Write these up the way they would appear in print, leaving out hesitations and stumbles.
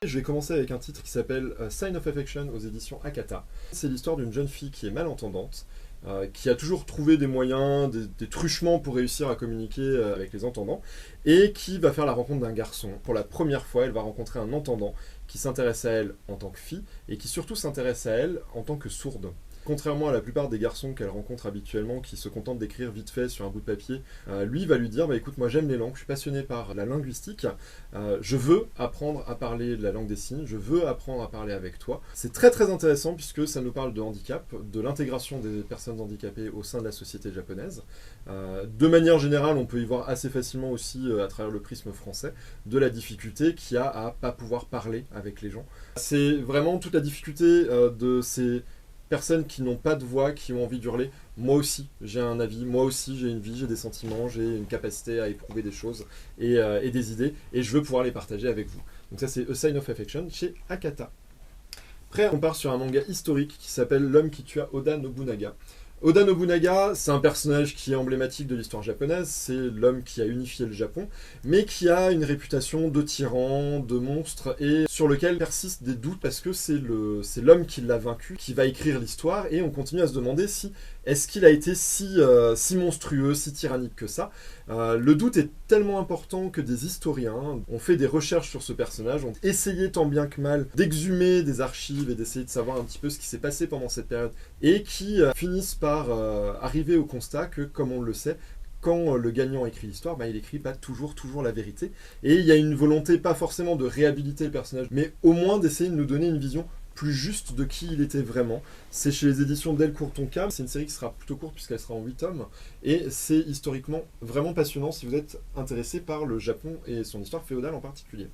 Je vais commencer avec un titre qui s'appelle Sign of Affection aux éditions Akata. C'est l'histoire d'une jeune fille qui est malentendante, qui a toujours trouvé des moyens, des truchements pour réussir à communiquer avec les entendants, et qui va faire la rencontre d'un garçon. Pour la première fois, elle va rencontrer un entendant qui s'intéresse à elle en tant que fille, et qui surtout s'intéresse à elle en tant que sourde. Contrairement à la plupart des garçons qu'elle rencontre habituellement, qui se contentent d'écrire vite fait sur un bout de papier, lui va lui dire écoute, moi j'aime les langues, je suis passionné par la linguistique, je veux apprendre à parler de la langue des signes, je veux apprendre à parler avec toi. C'est très très intéressant puisque ça nous parle de handicap, de l'intégration des personnes handicapées au sein de la société japonaise. De manière générale, on peut y voir assez facilement aussi, à travers le prisme français, de la difficulté qu'il y a à pas pouvoir parler avec les gens. C'est vraiment toute la difficulté de ces personnes qui n'ont pas de voix, qui ont envie d'hurler. Moi aussi, j'ai un avis, moi aussi, j'ai une vie, j'ai des sentiments, j'ai une capacité à éprouver des choses et des idées, et je veux pouvoir les partager avec vous. Donc ça, c'est A Sign of Affection chez Akata. Après, on part sur un manga historique qui s'appelle L'homme qui tua Oda Nobunaga. Oda Nobunaga, c'est un personnage qui est emblématique de l'histoire japonaise, c'est l'homme qui a unifié le Japon, mais qui a une réputation de tyran, de monstre, et sur lequel persistent des doutes parce que c'est l'homme qui l'a vaincu, qui va écrire l'histoire, et on continue à se demander si est-ce qu'il a été si monstrueux, si tyrannique que ça. Le doute est tellement important que des historiens ont fait des recherches sur ce personnage, ont essayé tant bien que mal d'exhumer des archives et d'essayer de savoir un petit peu ce qui s'est passé pendant cette période, et qui finissent par arriver au constat que, comme on le sait, quand le gagnant écrit l'histoire, il écrit pas toujours la vérité. Et il y a une volonté, pas forcément de réhabiliter le personnage, mais au moins d'essayer de nous donner une vision plus juste de qui il était vraiment. C'est chez les éditions Delcourt Tonka, c'est une série qui sera plutôt courte puisqu'elle sera en 8 tomes, et c'est historiquement vraiment passionnant si vous êtes intéressé par le Japon et son histoire féodale en particulier.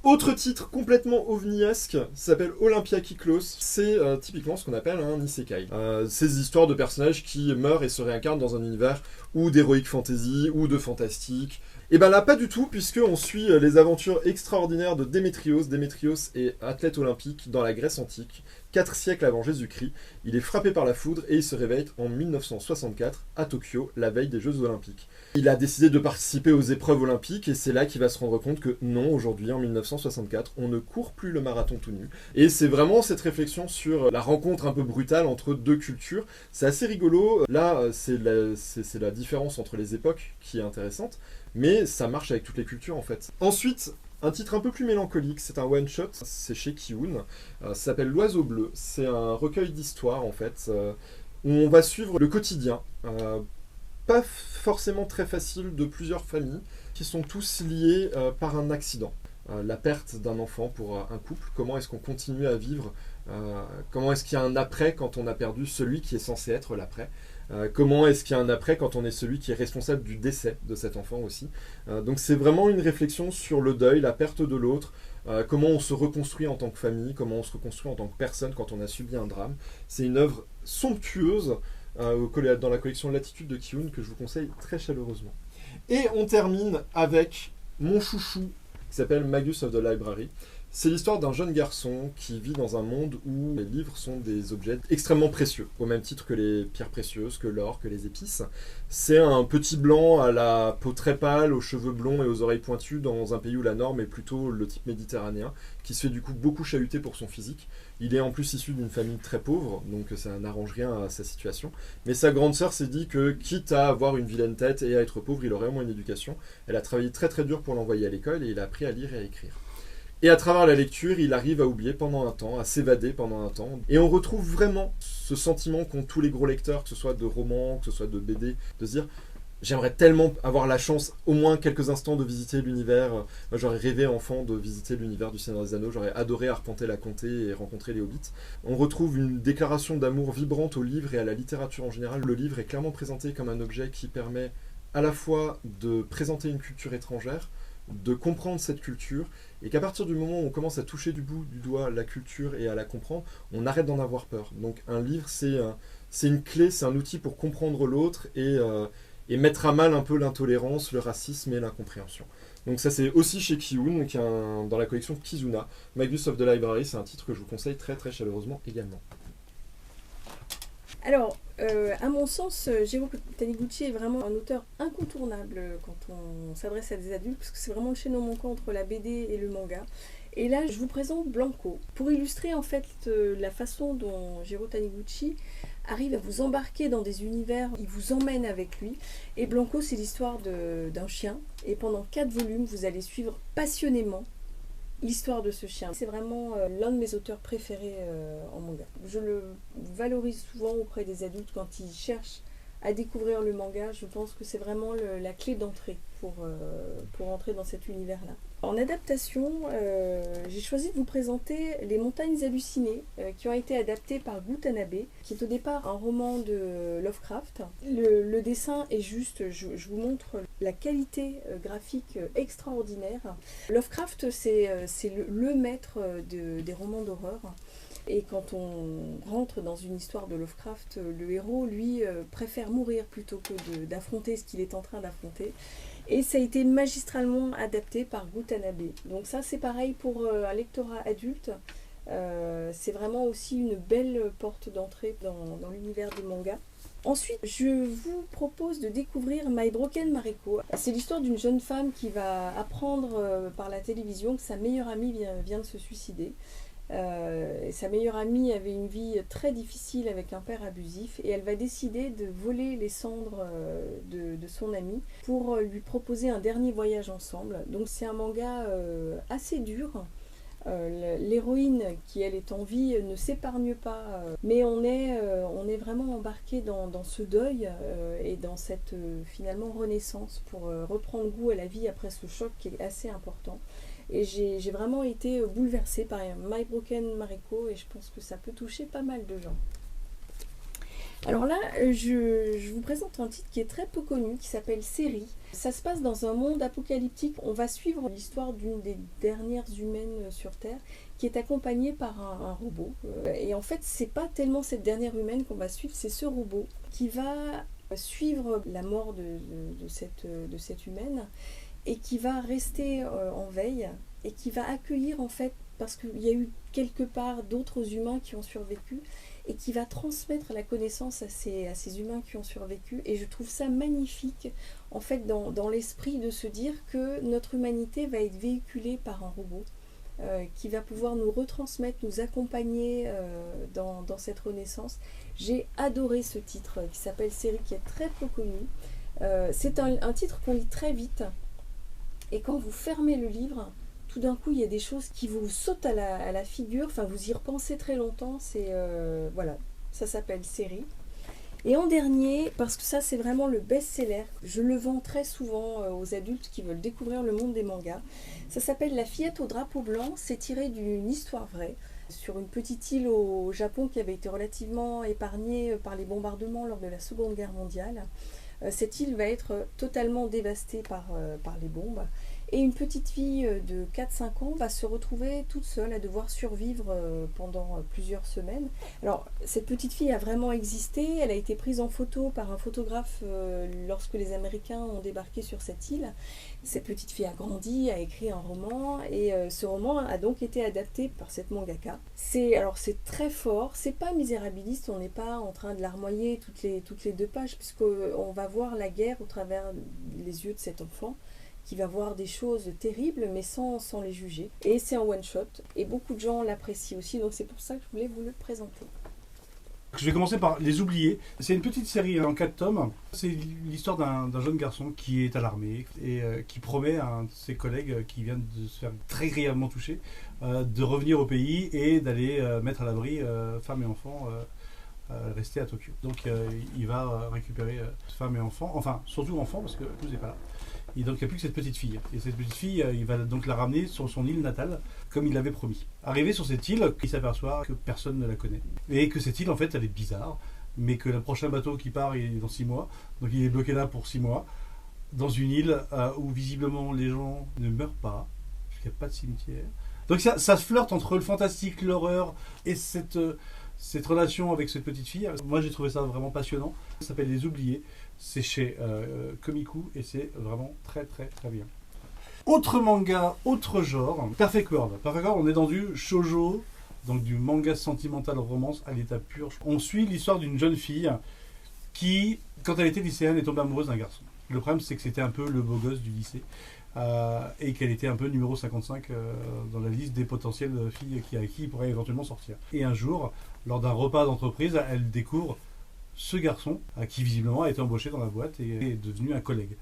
Autre titre complètement ovniesque s'appelle Olympia Kyklos. C'est typiquement ce qu'on appelle un isekai. Ces histoires de personnages qui meurent et se réincarnent dans un univers ou d'heroic fantasy ou de fantastique. Et ben là, pas du tout, puisqu'on suit les aventures extraordinaires de Démétrios. Démétrios est athlète olympique dans la Grèce antique, 4 siècles avant Jésus-Christ. Il est frappé par la foudre et il se réveille en 1964 à Tokyo, la veille des Jeux Olympiques. Il a décidé de participer aux épreuves olympiques et c'est là qu'il va se rendre compte que non, aujourd'hui, en 1964, on ne court plus le marathon tout nu. Et c'est vraiment cette réflexion sur la rencontre un peu brutale entre deux cultures. C'est assez rigolo. Là, c'est la différence entre les époques qui est intéressante, mais ça marche avec toutes les cultures en fait. Ensuite, un titre un peu plus mélancolique, c'est un one-shot, c'est chez Kiun, ça s'appelle L'Oiseau Bleu, c'est un recueil d'histoires en fait, où on va suivre le quotidien, pas forcément très facile, de plusieurs familles, qui sont tous liés par un accident. La perte d'un enfant pour un couple, comment est-ce qu'on continue à vivre, comment est-ce qu'il y a un après quand on a perdu celui qui est censé être l'après. Comment est-ce qu'il y a un après quand on est celui qui est responsable du décès de cet enfant aussi. Donc c'est vraiment une réflexion sur le deuil, la perte de l'autre, comment on se reconstruit en tant que famille, comment on se reconstruit en tant que personne quand on a subi un drame. C'est une œuvre somptueuse dans la collection Latitude de Kiun que je vous conseille très chaleureusement. Et on termine avec mon chouchou qui s'appelle Magus of the Library. C'est l'histoire d'un jeune garçon qui vit dans un monde où les livres sont des objets extrêmement précieux, au même titre que les pierres précieuses, que l'or, que les épices. C'est un petit blanc à la peau très pâle, aux cheveux blonds et aux oreilles pointues, dans un pays où la norme est plutôt le type méditerranéen, qui se fait du coup beaucoup chahuter pour son physique. Il est en plus issu d'une famille très pauvre, donc ça n'arrange rien à sa situation. Mais sa grande sœur s'est dit que, quitte à avoir une vilaine tête et à être pauvre, il aurait au moins une éducation. Elle a travaillé très très dur pour l'envoyer à l'école et il a appris à lire et à écrire. Et à travers la lecture, il arrive à oublier pendant un temps, à s'évader pendant un temps. Et on retrouve vraiment ce sentiment qu'ont tous les gros lecteurs, que ce soit de romans, que ce soit de BD, de se dire « J'aimerais tellement avoir la chance, au moins quelques instants, de visiter l'univers. Moi, j'aurais rêvé enfant de visiter l'univers du Seigneur des Anneaux. J'aurais adoré arpenter la comté et rencontrer les hobbits. » On retrouve une déclaration d'amour vibrante au livre et à la littérature en général. Le livre est clairement présenté comme un objet qui permet à la fois de présenter une culture étrangère, de comprendre cette culture, et qu'à partir du moment où on commence à toucher du bout du doigt la culture et à la comprendre, on arrête d'en avoir peur. Donc un livre, c'est une clé, c'est un outil pour comprendre l'autre et mettre à mal un peu l'intolérance, le racisme et l'incompréhension. Donc ça c'est aussi chez Kiun, dans la collection Kizuna. Magus of the Library, c'est un titre que je vous conseille très très chaleureusement également. Alors, à mon sens, Jiro Taniguchi est vraiment un auteur incontournable quand on s'adresse à des adultes, parce que c'est vraiment le chaînon manquant entre la BD et le manga. Et là, je vous présente Blanco. Pour illustrer en fait la façon dont Jiro Taniguchi arrive à vous embarquer dans des univers, il vous emmène avec lui. Et Blanco, c'est l'histoire d'un chien. Et pendant 4 volumes, vous allez suivre passionnément l'histoire de ce chien. C'est vraiment l'un de mes auteurs préférés en manga. Je le valorise souvent auprès des adultes quand ils cherchent à découvrir le manga. Je pense que c'est vraiment la clé d'entrée pour entrer dans cet univers-là. En adaptation, j'ai choisi de vous présenter Les Montagnes Hallucinées, qui ont été adaptées par Gu Tanabe, qui est au départ un roman de Lovecraft. Le dessin est juste, je vous montre la qualité graphique extraordinaire. Lovecraft, c'est le maître des romans d'horreur. Et quand on rentre dans une histoire de Lovecraft, le héros, lui, préfère mourir plutôt que d'affronter ce qu'il est en train d'affronter. Et ça a été magistralement adapté par Gu Tanabe. Donc ça, c'est pareil pour un lectorat adulte. C'est vraiment aussi une belle porte d'entrée dans l'univers des mangas. Ensuite, je vous propose de découvrir My Broken Mariko. C'est l'histoire d'une jeune femme qui va apprendre par la télévision que sa meilleure amie vient de se suicider. Sa meilleure amie avait une vie très difficile avec un père abusif et elle va décider de voler les cendres de son amie pour lui proposer un dernier voyage ensemble. Donc c'est un manga assez dur. L'héroïne qui elle est en vie ne s'épargne pas, mais on est vraiment embarqué dans ce deuil et dans cette finalement renaissance pour reprendre goût à la vie après ce choc qui est assez important. Et j'ai vraiment été bouleversée par My Broken Mariko et je pense que ça peut toucher pas mal de gens. Alors là, je vous présente un titre qui est très peu connu, qui s'appelle Série. Ça se passe dans un monde apocalyptique. On va suivre l'histoire d'une des dernières humaines sur Terre qui est accompagnée par un robot. Et en fait, c'est pas tellement cette dernière humaine qu'on va suivre, c'est ce robot qui va suivre la mort de cette humaine et qui va rester en veille et qui va accueillir en fait, parce qu'il y a eu quelque part d'autres humains qui ont survécu, et qui va transmettre la connaissance à ces humains qui ont survécu. Et je trouve ça magnifique en fait dans l'esprit de se dire que notre humanité va être véhiculée par un robot qui va pouvoir nous retransmettre, nous accompagner dans cette renaissance. J'ai adoré ce titre qui s'appelle Série, qui est très peu connu. C'est un titre qu'on lit très vite. Et quand vous fermez le livre, tout d'un coup, il y a des choses qui vous sautent à la figure. Enfin, vous y repensez très longtemps. Voilà, ça s'appelle Série. Et en dernier, parce que ça, c'est vraiment le best-seller, je le vends très souvent aux adultes qui veulent découvrir le monde des mangas. Ça s'appelle La fillette au drapeau blanc. C'est tiré d'une histoire vraie sur une petite île au Japon qui avait été relativement épargnée par les bombardements lors de la Seconde Guerre mondiale. Cette île va être totalement dévastée par les bombes. Et une petite fille de 4-5 ans va se retrouver toute seule à devoir survivre pendant plusieurs semaines. Alors, cette petite fille a vraiment existé. Elle a été prise en photo par un photographe lorsque les Américains ont débarqué sur cette île. Cette petite fille a grandi, a écrit un roman. Et ce roman a donc été adapté par cette mangaka. C'est très fort. C'est pas misérabiliste. On n'est pas en train de larmoyer toutes les 2 pages, puisqu'on va voir la guerre au travers les yeux de cet enfant, qui va voir des choses terribles mais sans les juger. Et c'est un one-shot et beaucoup de gens l'apprécient aussi, donc c'est pour ça que je voulais vous le présenter. Je vais commencer par Les Oubliés. C'est une petite série en 4 tomes. C'est l'histoire d'un jeune garçon qui est à l'armée et qui promet à un de ses collègues qui vient de se faire très grièvement toucher de revenir au pays et d'aller mettre à l'abri femmes et enfants restés à Tokyo. Donc il va récupérer femmes et enfants, enfin surtout enfants parce que tout n'est pas là. Et donc il n'y a plus que cette petite fille. Et cette petite fille, il va donc la ramener sur son île natale, comme il l'avait promis. Arrivé sur cette île, il s'aperçoit que personne ne la connaît. Et que cette île, en fait, elle est bizarre, mais que le prochain bateau qui part, il est dans 6 mois. Donc il est bloqué là pour 6 mois, dans une île où visiblement les gens ne meurent pas, puisqu'il n'y a pas de cimetière. Donc ça se flirte entre le fantastique, l'horreur et cette relation avec cette petite fille. Moi j'ai trouvé ça vraiment passionnant. Ça s'appelle Les Oubliés. C'est chez Komiku et c'est vraiment très très très bien. Autre manga, autre genre, Perfect World. Perfect World, on est dans du shoujo, donc du manga sentimental romance à l'état pur. On suit l'histoire d'une jeune fille qui, quand elle était lycéenne, est tombée amoureuse d'un garçon. Le problème, c'est que c'était un peu le beau gosse du lycée. Et qu'elle était un peu numéro 55 dans la liste des potentielles filles à qui il pourrait éventuellement sortir. Et un jour, lors d'un repas d'entreprise, elle découvre ce garçon qui visiblement a été embauché dans la boîte et est devenu un collègue.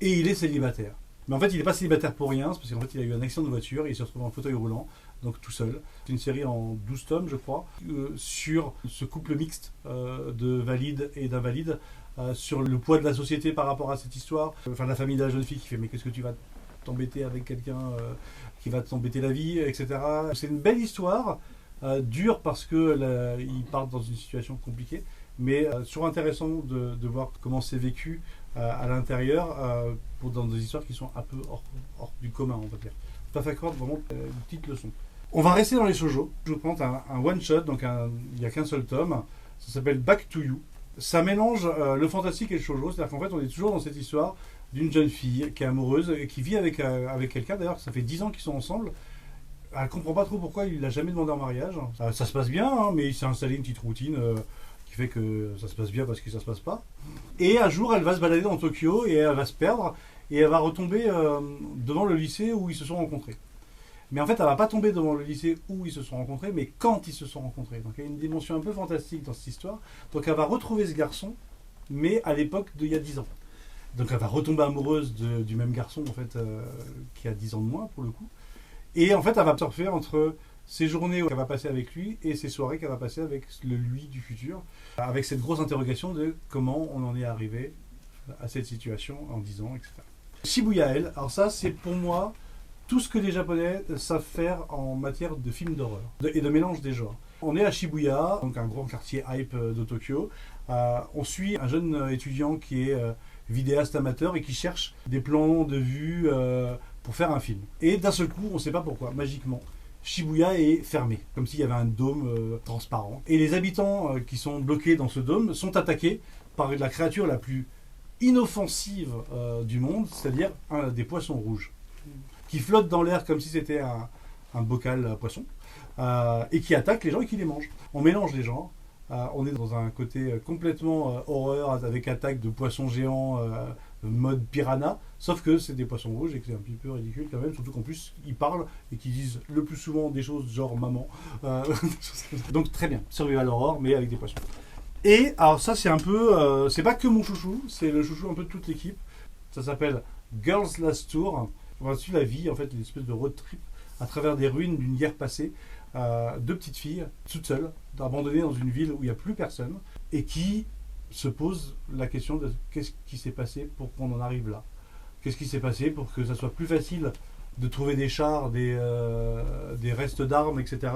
Et il est célibataire. Mais en fait, il n'est pas célibataire pour rien, c'est parce qu'en fait, il a eu un accident de voiture et il se retrouve en fauteuil roulant, donc tout seul. C'est une série en 12 tomes, je crois, sur ce couple mixte de valides et d'invalides, sur le poids de la société par rapport à cette histoire. Enfin, la famille de la jeune fille qui fait « mais qu'est-ce que tu vas t'embêter avec quelqu'un qui va t'embêter la vie », etc. C'est une belle histoire, dure parce qu'ils partent dans une situation compliquée, mais toujours intéressant de voir comment c'est vécu à l'intérieur dans des histoires qui sont un peu hors du commun, on va dire. Ça fait accorde vraiment une petite leçon. On va rester dans les shoujo. Je vous prends un one-shot, donc il n'y a qu'un seul tome. Ça s'appelle Back to You. Ça mélange le fantastique et le shoujo, c'est-à-dire qu'en fait on est toujours dans cette histoire d'une jeune fille qui est amoureuse et qui vit avec quelqu'un, d'ailleurs ça fait 10 ans qu'ils sont ensemble. Elle ne comprend pas trop pourquoi il ne l'a jamais demandé en mariage. Ça se passe bien, hein, mais il s'est installé une petite routine qui fait que ça se passe bien parce que ça se passe pas. Et un jour elle va se balader dans Tokyo et elle va se perdre et elle va retomber devant le lycée où ils se sont rencontrés. Mais en fait, elle va pas tomber devant le lycée où ils se sont rencontrés, mais quand ils se sont rencontrés. Donc il y a une dimension un peu fantastique dans cette histoire. Donc elle va retrouver ce garçon, mais à l'époque d'il y a 10 ans. Donc elle va retomber amoureuse du même garçon, en fait, qui a 10 ans de moins, pour le coup. Et en fait, elle va surfer entre ces journées qu'elle va passer avec lui et ces soirées qu'elle va passer avec le lui du futur, avec cette grosse interrogation de comment on en est arrivé à cette situation en 10 ans, etc. Shibuya Elle, alors ça, c'est pour moi tout ce que les Japonais savent faire en matière de films d'horreur et de mélange des genres. On est à Shibuya, donc un grand quartier hype de Tokyo. On suit un jeune étudiant qui est vidéaste amateur et qui cherche des plans de vue pour faire un film. Et d'un seul coup, on ne sait pas pourquoi, magiquement, Shibuya est fermé, comme s'il y avait un dôme transparent. Et les habitants qui sont bloqués dans ce dôme sont attaqués par la créature la plus inoffensive du monde, c'est-à-dire des poissons rouges, qui flottent dans l'air comme si c'était un bocal à poissons, et qui attaquent les gens et qui les mangent. On mélange les genres. On est dans un côté complètement horreur, avec attaque de poissons géants, mode piranha, sauf que c'est des poissons rouges et que c'est un petit peu ridicule quand même, surtout qu'en plus ils parlent et qu'ils disent le plus souvent des choses genre maman. Donc très bien, survival horror, mais avec des poissons. Et alors ça c'est un peu, c'est pas que mon chouchou, c'est le chouchou un peu de toute l'équipe. Ça s'appelle Girls Last Tour. On va suivre la vie, en fait, une espèce de road trip à travers des ruines d'une guerre passée. Deux petites filles, toutes seules, abandonnées dans une ville où il n'y a plus personne, et qui se posent la question de qu'est-ce qui s'est passé pour qu'on en arrive là. Qu'est-ce qui s'est passé pour que ça soit plus facile de trouver des chars, des restes d'armes, etc.,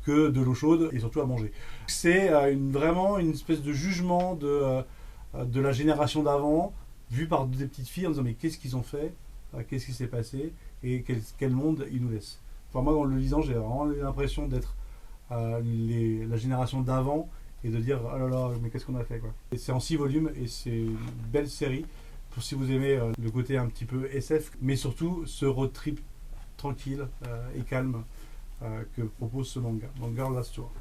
que de l'eau chaude et surtout à manger. C'est vraiment une espèce de jugement de la génération d'avant, vu par des petites filles en disant mais qu'est-ce qu'ils ont fait, qu'est-ce qui s'est passé et quel monde ils nous laissent. Enfin, moi, en le lisant, j'ai vraiment l'impression d'être la génération d'avant et de dire oh là là, mais qu'est-ce qu'on a fait quoi. Et c'est en 6 volumes et c'est une belle série pour si vous aimez le côté un petit peu SF, mais surtout ce road trip tranquille et calme que propose ce manga, donc Girl Last Tour.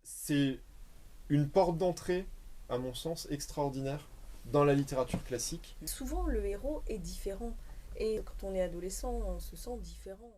C'est une porte d'entrée, à mon sens, extraordinaire dans la littérature classique. Souvent, le héros est différent. Et quand on est adolescent, on se sent différent.